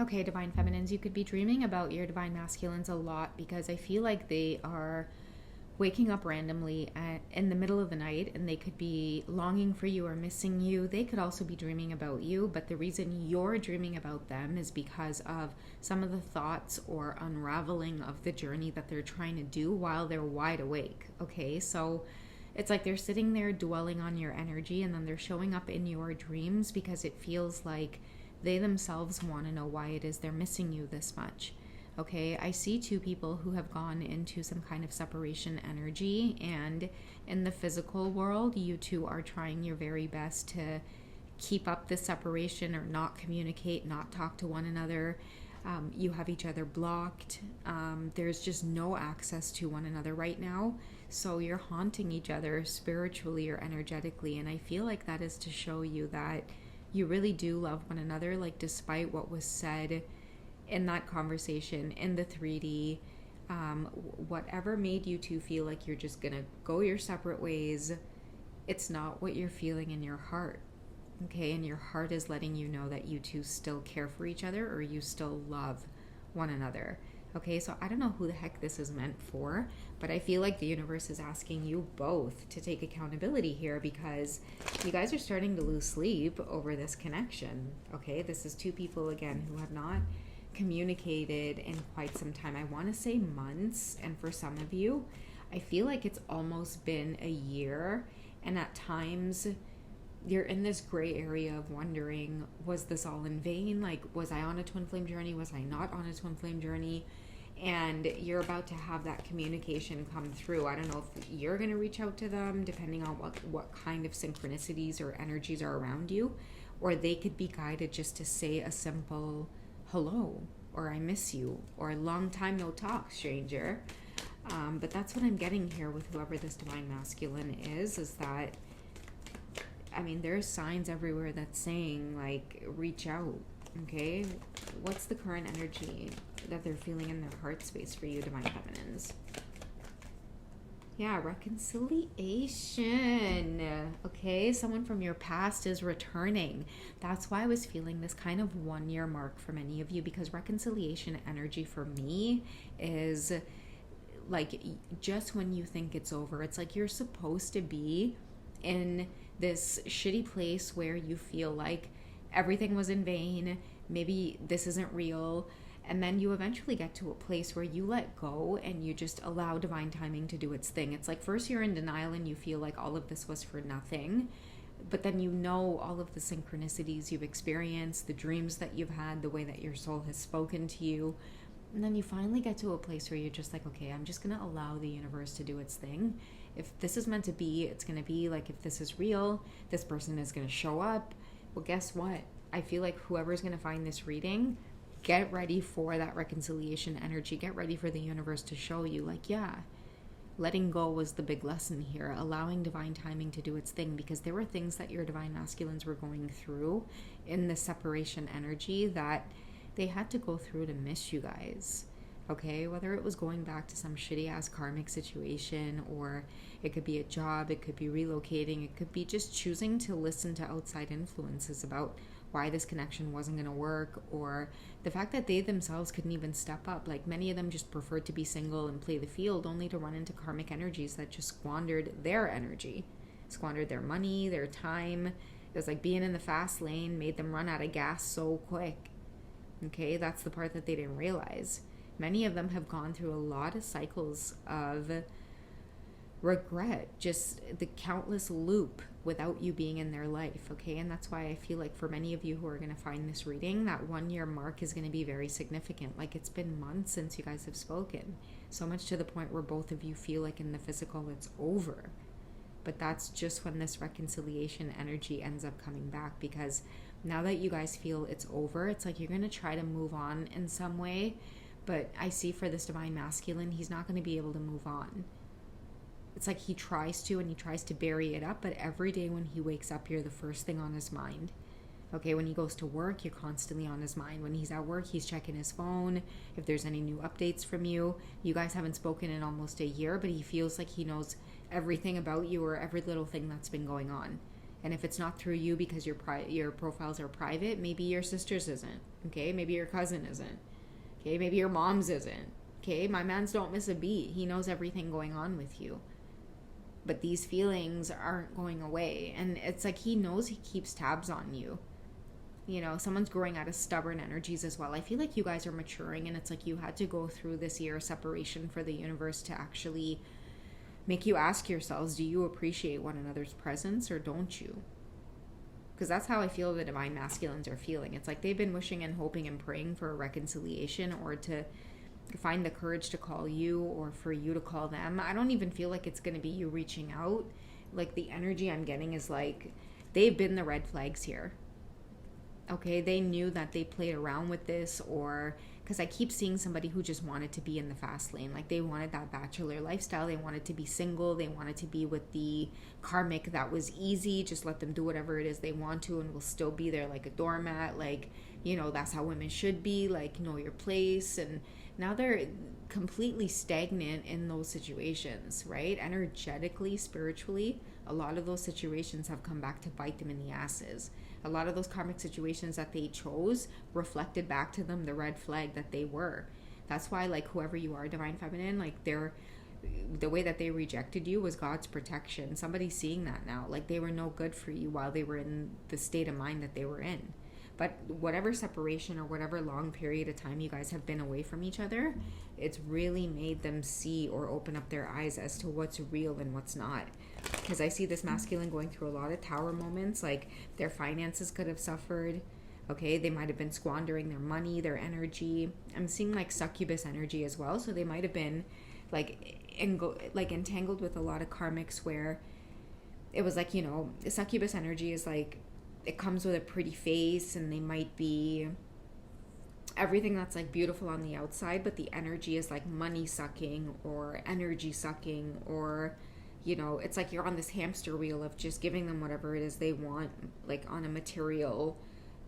Okay, Divine Feminines, you could be dreaming about your Divine Masculines a lot because I feel like they are waking up randomly in the middle of the night, and they could be longing for you or missing you. They could also be dreaming about you, but the reason you're dreaming about them is because of some of the thoughts or unraveling of the journey that they're trying to do while they're wide awake. Okay, so it's like they're sitting there dwelling on your energy, and then they're showing up in your dreams because it feels like they themselves want to know why it is they're missing you this much. Okay, I see two people who have gone into some kind of separation energy, and in the physical world, you two are trying your very best to keep up the separation or not communicate, not talk to one another. You have each other blocked. There's just no access to one another right now. So you're haunting each other spiritually or energetically. And I feel like that is to show you that you really do love one another, like despite what was said in that conversation, in the 3D, whatever made you two feel like you're just gonna go your separate ways, it's not what you're feeling in your heart. Okay, and your heart is letting you know that you two still care for each other or you still love one another. Okay, so I don't know who the heck this is meant for, but I feel like the universe is asking you both to take accountability here because you guys are starting to lose sleep over this connection. Okay, this is two people, again, who have not communicated in quite some time. I want to say months, and for some of you, I feel like it's almost been a year, and at times you're in this gray area of wondering, was this all in vain? Like, was I on a twin flame journey? Was I not on a twin flame journey? And you're about to have that communication come through. I don't know if you're going to reach out to them, depending on what kind of synchronicities or energies are around you, or they could be guided just to say a simple hello, or I miss you, or long time no talk, stranger. But that's what I'm getting here with whoever this Divine Masculine is that, I mean, there's signs everywhere that's saying, like, reach out, okay? What's the current energy that they're feeling in their heart space for you, Divine Feminines? Yeah, reconciliation. Okay, someone from your past is returning. That's why I was feeling this kind of 1 year mark for many of you, because reconciliation energy for me is like just when you think it's over, it's like you're supposed to be in this shitty place where you feel like everything was in vain, maybe this isn't real, and then you eventually get to a place where you let go and you just allow divine timing to do its thing. It's like first you're in denial and you feel like all of this was for nothing, but then you know all of the synchronicities you've experienced, the dreams that you've had, the way that your soul has spoken to you, and then you finally get to a place where you're just like, okay, I'm just gonna allow the universe to do its thing. If this is meant to be, it's going to be. Like, if this is real, this person is going to show up. Well, guess what? I feel like whoever's going to find this reading, get ready for that reconciliation energy. Get ready for the universe to show you, like, yeah, letting go was the big lesson here. Allowing divine timing to do its thing, because there were things that your Divine Masculines were going through in the separation energy that they had to go through to miss you guys. Okay, whether it was going back to some shitty ass karmic situation, or it could be a job, it could be relocating, it could be just choosing to listen to outside influences about why this connection wasn't going to work, or the fact that they themselves couldn't even step up. Like, many of them just preferred to be single and play the field, only to run into karmic energies that just squandered their energy, squandered their money, their time. It was like being in the fast lane made them run out of gas so quick. Okay, that's the part that they didn't realize. Many of them have gone through a lot of cycles of regret, just the countless loop without you being in their life, okay? And that's why I feel like for many of you who are going to find this reading, that 1 year mark is going to be very significant. Like, it's been months since you guys have spoken, so much to the point where both of you feel like in the physical it's over. But that's just when this reconciliation energy ends up coming back, because now that you guys feel it's over, it's like you're going to try to move on in some way. But I see for this Divine Masculine, he's not going to be able to move on. It's like he tries to, and he tries to bury it up, but every day when he wakes up, you're the first thing on his mind. Okay, when he goes to work, you're constantly on his mind. When he's at work, he's checking his phone. If there's any new updates from you, you guys haven't spoken in almost a year, but he feels like he knows everything about you or every little thing that's been going on. And if it's not through you because your profiles are private, maybe your sister's isn't. Okay, maybe your cousin isn't. Okay, maybe your mom's isn't. Okay, my mans don't miss a beat. He knows everything going on with you. But these feelings aren't going away. And it's like he knows he keeps tabs on you. You know, someone's growing out of stubborn energies as well. I feel like you guys are maturing, and it's like you had to go through this year of separation for the universe to actually make you ask yourselves, do you appreciate one another's presence or don't you? Because that's how I feel the divine masculines are feeling. It's like they've been wishing and hoping and praying for a reconciliation, or to find the courage to call you, or for you to call them. I don't even feel like it's going to be you reaching out. Like, the energy I'm getting is like they've been the red flags here. Okay, they knew that they played around with this, or because I keep seeing somebody who just wanted to be in the fast lane. Like, they wanted that bachelor lifestyle. They wanted to be single. They wanted to be with the karmic that was easy. Just let them do whatever it is they want to, and we'll still be there like a doormat. Like, you know, that's how women should be. Like, know your place. And now they're completely stagnant in those situations, right? Energetically, spiritually, a lot of those situations have come back to bite them in the asses. A lot of those karmic situations that they chose reflected back to them the red flag that they were. That's why, like, whoever you are, divine feminine, like, the way that they rejected you was God's protection. Somebody's seeing that now. Like, they were no good for you while they were in the state of mind that they were in. But whatever separation or whatever long period of time you guys have been away from each other, it's really made them see or open up their eyes as to what's real and what's not. Because I see this masculine going through a lot of tower moments. Like, their finances could have suffered. Okay, they might have been squandering their money, their energy. I'm seeing like succubus energy as well. So they might have been like entangled with a lot of karmics where it was like, you know, succubus energy is like, it comes with a pretty face, and they might be everything that's like beautiful on the outside, but the energy is like money sucking or energy sucking, or, you know, it's like you're on this hamster wheel of just giving them whatever it is they want, like on a material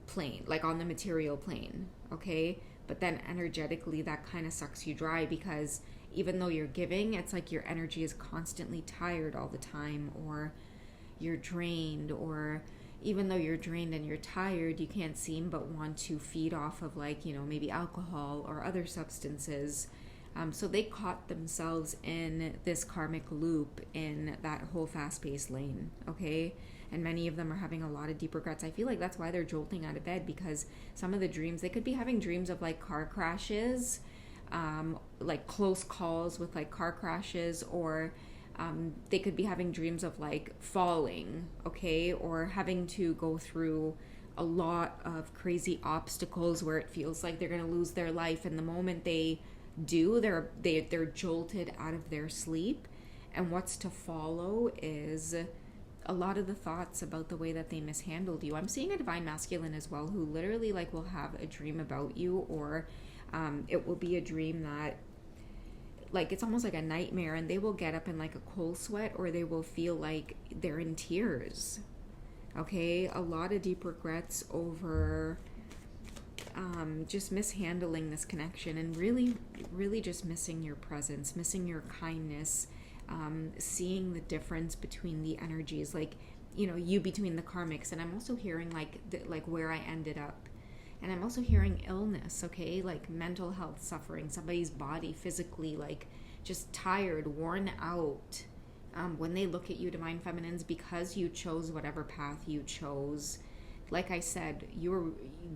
plane, like on the material plane, okay? But then energetically that kind of sucks you dry, because even though you're giving, it's like your energy is constantly tired all the time, or you're drained, or even though you're drained and you're tired, you can't seem but want to feed off of, like, you know, maybe alcohol or other substances. So they caught themselves in this karmic loop in that whole fast-paced lane, okay? And many of them are having a lot of deep regrets. I feel like that's why they're jolting out of bed, because some of the dreams, they could be having dreams of like car crashes, like close calls with like car crashes, or they could be having dreams of like falling, okay, or having to go through a lot of crazy obstacles where it feels like they're going to lose their life, and the moment they do, they're jolted out of their sleep. And what's to follow is a lot of the thoughts about the way that they mishandled you. I'm seeing a divine masculine as well who literally like will have a dream about you, or it will be a dream that, like, it's almost like a nightmare, and they will get up in like a cold sweat, or they will feel like they're in tears. Okay, a lot of deep regrets over just mishandling this connection, and really, really just missing your presence, missing your kindness, seeing the difference between the energies, like, you know, you between the karmics. And I'm also hearing like where I ended up. And I'm also hearing illness, okay? Like mental health suffering, somebody's body physically like just tired, worn out. When they look at you, divine feminines, because you chose whatever path you chose, like I said,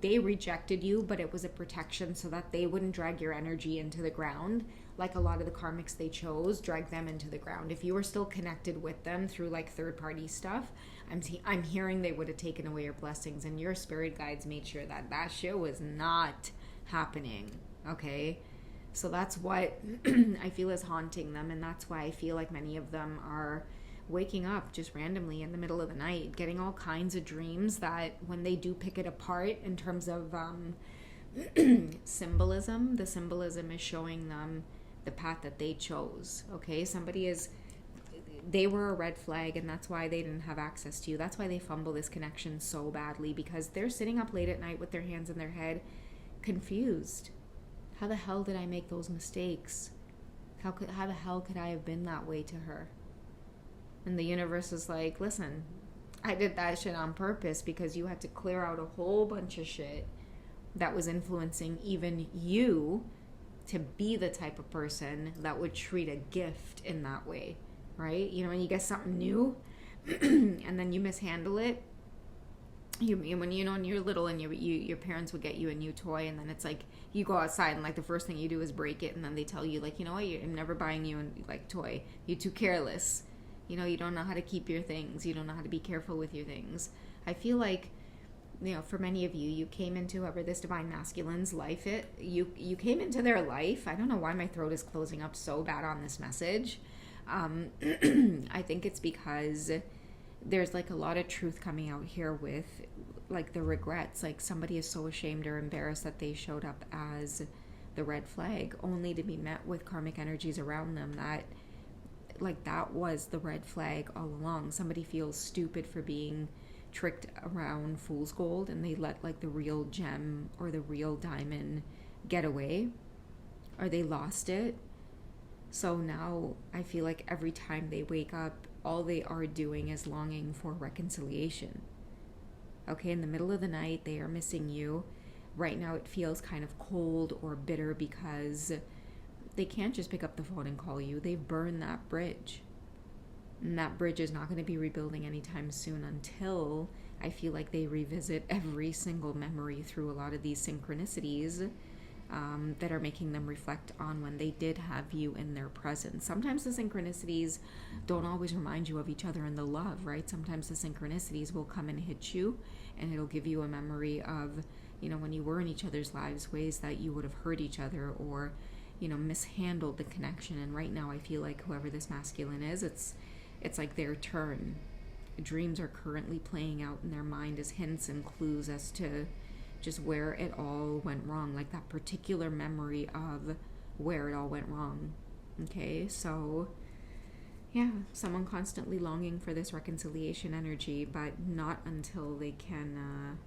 they rejected you, but it was a protection so that they wouldn't drag your energy into the ground. Like a lot of the karmics they chose, drag them into the ground. If you were still connected with them through like third-party stuff, I'm hearing they would have taken away your blessings, and your spirit guides made sure that that shit was not happening, okay? So that's what I feel is haunting them, and that's why I feel like many of them are waking up just randomly in the middle of the night, getting all kinds of dreams that when they do pick it apart in terms of symbolism, the symbolism is showing them the path that they chose, okay? They were a red flag, and that's why they didn't have access to you. That's why they fumble this connection so badly, because they're sitting up late at night with their hands in their head, confused. How the hell did I make those mistakes? How the hell could I have been that way to her? And the universe is like, listen, I did that shit on purpose because you had to clear out a whole bunch of shit that was influencing even you to be the type of person that would treat a gift in that way, right? You know, when you get something new and then you mishandle it, when you're little and your parents would get you a new toy, and then it's like you go outside and like the first thing you do is break it, and then they tell you like, you know what, I'm never buying you a like toy. You're too careless. You know, you don't know how to keep your things. You don't know how to be careful with your things. I feel like, you know, for many of you, you came into whoever this divine masculine's life you came into their life. I don't know why my throat is closing up so bad on this message. I think it's because there's like a lot of truth coming out here with like the regrets. Like somebody is so ashamed or embarrassed that they showed up as the red flag, only to be met with karmic energies around them that like that was the red flag all along. Somebody feels stupid for being tricked around fool's gold, and they let like the real gem or the real diamond get away, or they lost it. So now I feel like every time they wake up, all they are doing is longing for reconciliation. Okay, in the middle of the night, they are missing you. Right now it feels kind of cold or bitter because they can't just pick up the phone and call you. They've burned that bridge. And that bridge is not going to be rebuilding anytime soon until I feel like they revisit every single memory through a lot of these synchronicities that are making them reflect on when they did have you in their presence. Sometimes the synchronicities don't always remind you of each other and the love, right? Sometimes the synchronicities will come and hit you, and it'll give you a memory of, you know, when you were in each other's lives, ways that you would have hurt each other or, you know, mishandled the connection. And right now I feel like whoever this masculine is, it's like their turn. Dreams are currently playing out in their mind as hints and clues as to just where it all went wrong, like that particular memory of where it all went wrong. Okay, so yeah, someone constantly longing for this reconciliation energy, but not until they can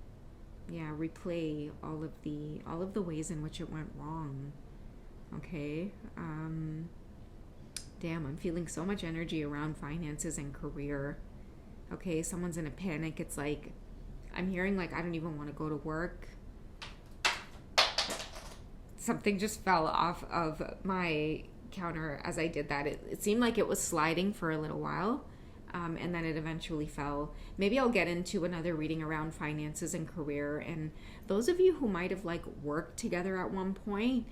replay all of the ways in which it went wrong. Okay, damn, I'm feeling so much energy around finances and career. Okay, someone's in a panic. It's like I'm hearing like I don't even want to go to work. Something just fell off of my counter as I did that. It seemed like it was sliding for a little while, and then it eventually fell. Maybe I'll get into another reading around finances and career. And those of you who might have like worked together at one point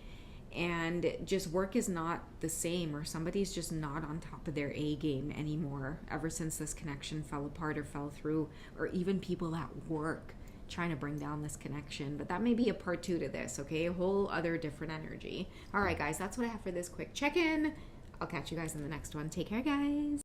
and just work is not the same, or somebody's just not on top of their A game anymore ever since this connection fell apart or fell through, or even people at work trying to bring down this connection. But that may be a part 2 to this, okay? A whole other different energy. All right, guys, that's what I have for this quick check-in. I'll catch you guys in the next one. Take care, guys.